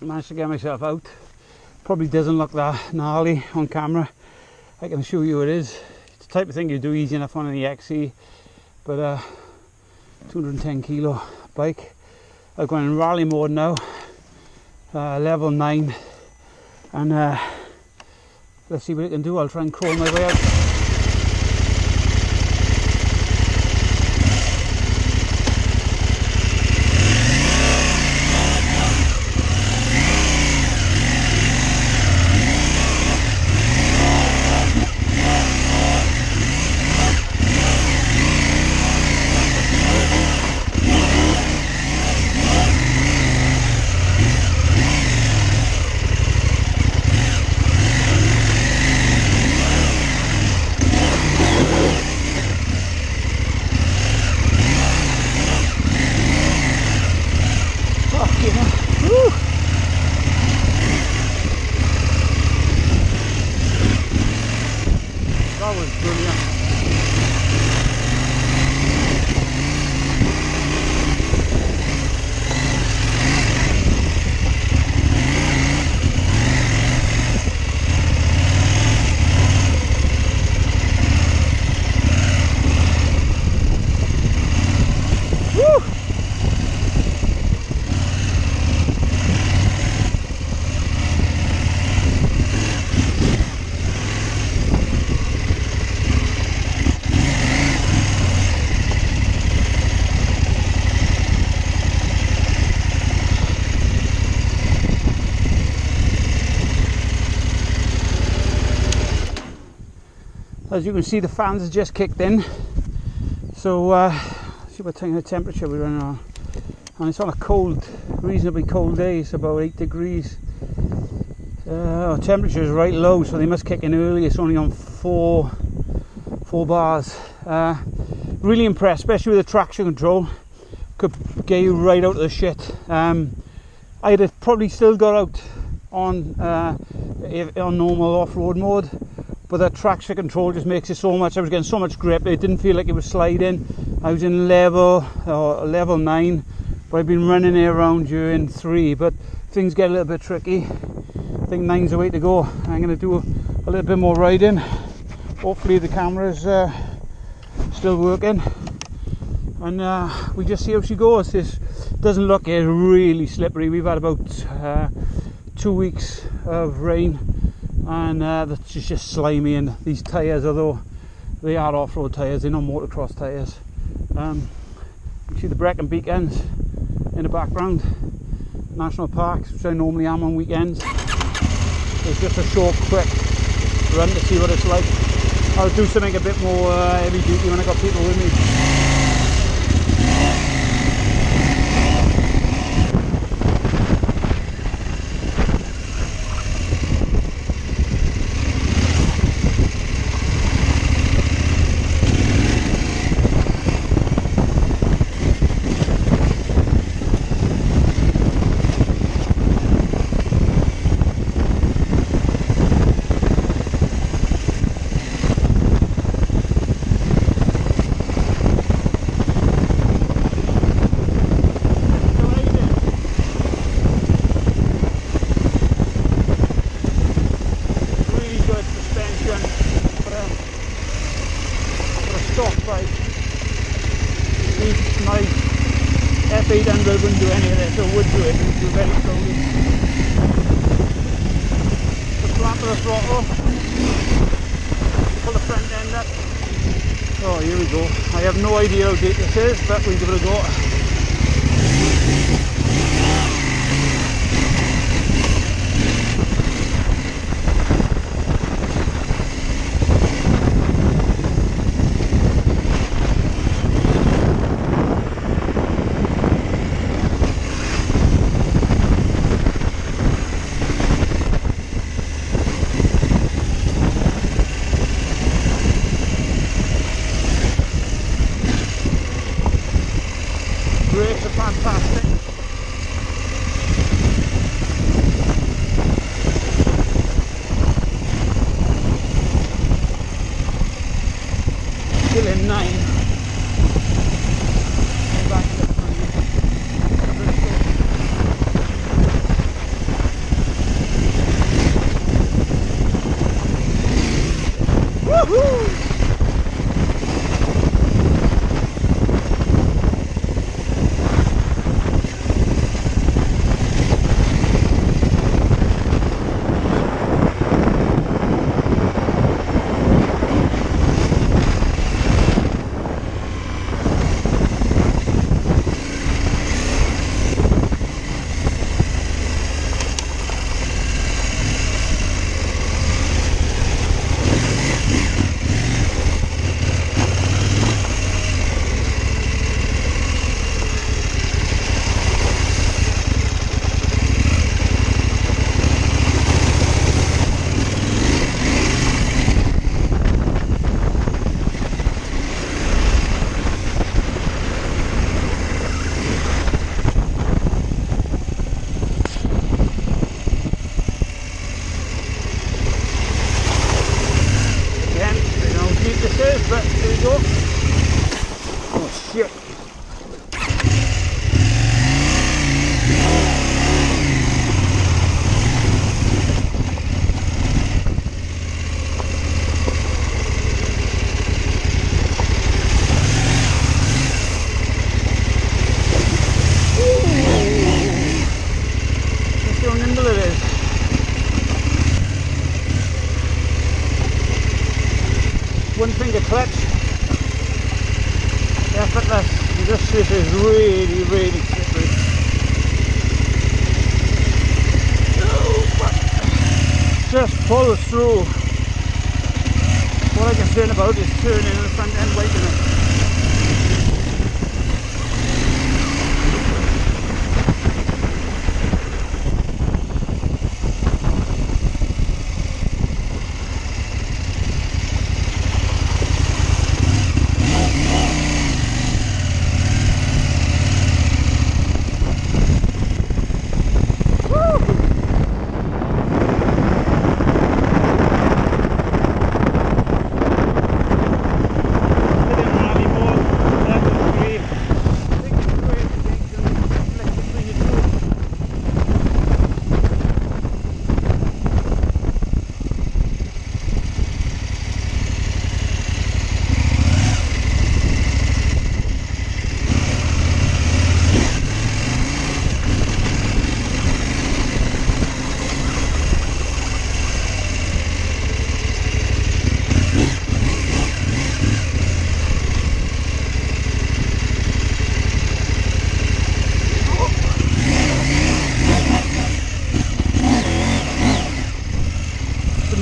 managed to get myself out. Probably doesn't look that gnarly on camera. I can assure you it is. It's the type of thing you do easy enough on an XC, but 210 kilo bike. I've gone in rally mode now, level 9, and let's see what it can do. I'll try and crawl my way out. That was brilliant. Woo! As you can see, the fans have just kicked in, so see what kind of temperature we're running on, and it's on a cold, reasonably cold day. It's about 8 degrees. Temperature is right low, so they must kick in early. It's only on 4 bars. Really impressed, especially with the traction control. Could get you right out of the shit. I'd have probably still got out on normal off-road mode, but that traction control just makes it so much. I was getting so much grip, it didn't feel like it was sliding. I was in level 9, but I've been running it around during 3, but things get a little bit tricky. I think 9's the way to go. I'm going to do a little bit more riding. Hopefully the camera's still working, and we just see how she goes. This doesn't look really slippery. We've had about 2 weeks of rain, and that's just slimy. And these tyres, although they are off-road tyres, they're not motocross tyres. You see the Brecon Beacons in the background, national parks, which I normally am on weekends. It's just a short, quick run to see what it's like. I'll do something a bit more heavy duty when I got people with me. My F800 wouldn't do any of this, or would do it, it would do very slowly. The flap of the throttle, pull the front end up. Oh, here we go. I have no idea how deep this is, but we'll give it a go. is really, really slippery. Just pulls through. What I'm concerned about is turning in the front end, weighting it.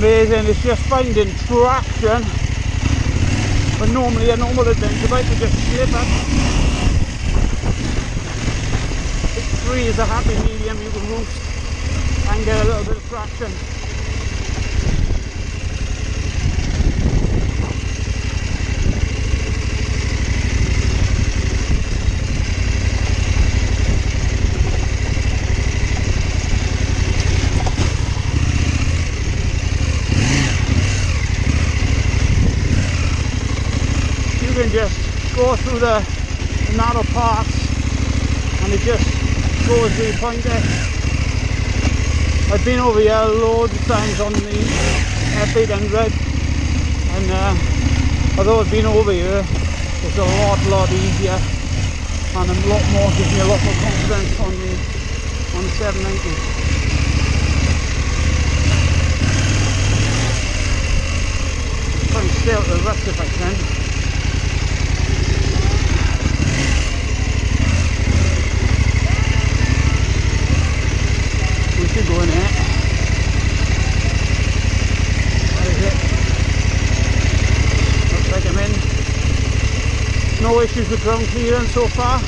Amazing, it's just finding traction. But normally a normal adventure bike would just slip up. I think 3 is a happy medium, you can roost and get a little bit of traction. Just go through the narrow parts and it just goes really pointy. I've been over here loads of times on the F800 and although I've been over here it's a lot easier and a lot more, gives me a lot more confidence on the 790. Try and stay out of the ruts if I can. Should go in there. That is it. Looks like I'm in. No issues with ground clearance so far.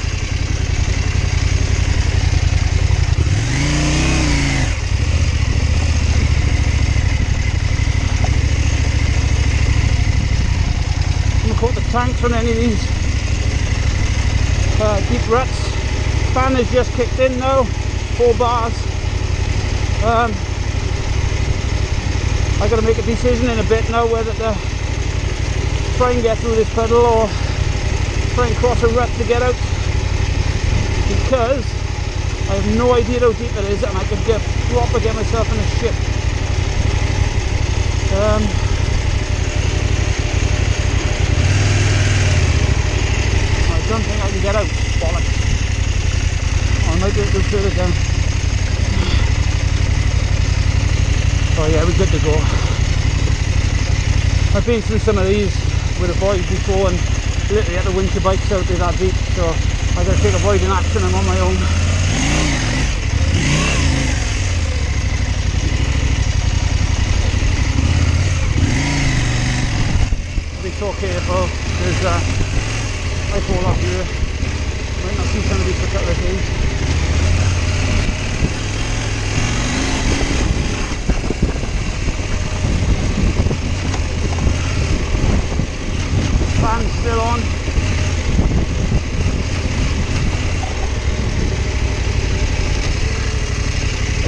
I'm going to coat the tanks on any of these deep ruts. Fan has just kicked in now, 4 bars. I got to make a decision in a bit now whether to try and get through this puddle or try and cross a rut to get out, because I have no idea how deep it is and I could proper get myself in a shit. I don't think I can get out. Bollocks. I might be able to go further down. Oh yeah, we're good to go. I've been through some of these with a boys before and literally had to winch your bikes out, they're that deep, so I got to take avoiding action, I'm on my own. Be so careful, because I fall off here. Might not see somebody for a couple of days. Fan's still on.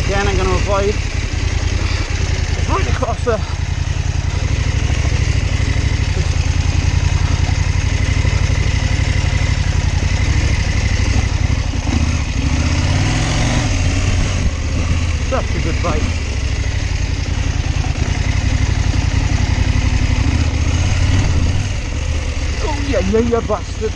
Again, I'm going to avoid right across the such a good bike. Yeah, you bastard.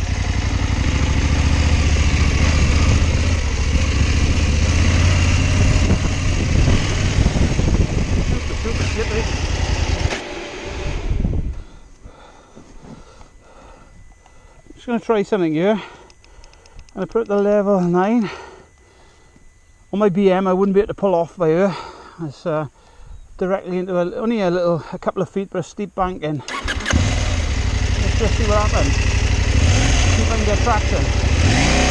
Super slippery. Just going to try something here. And I put the level 9. On my BM I wouldn't be able to pull off by here. It's directly into only a couple of feet but a steep bank in. Let's just see what happens. See if I can get traction.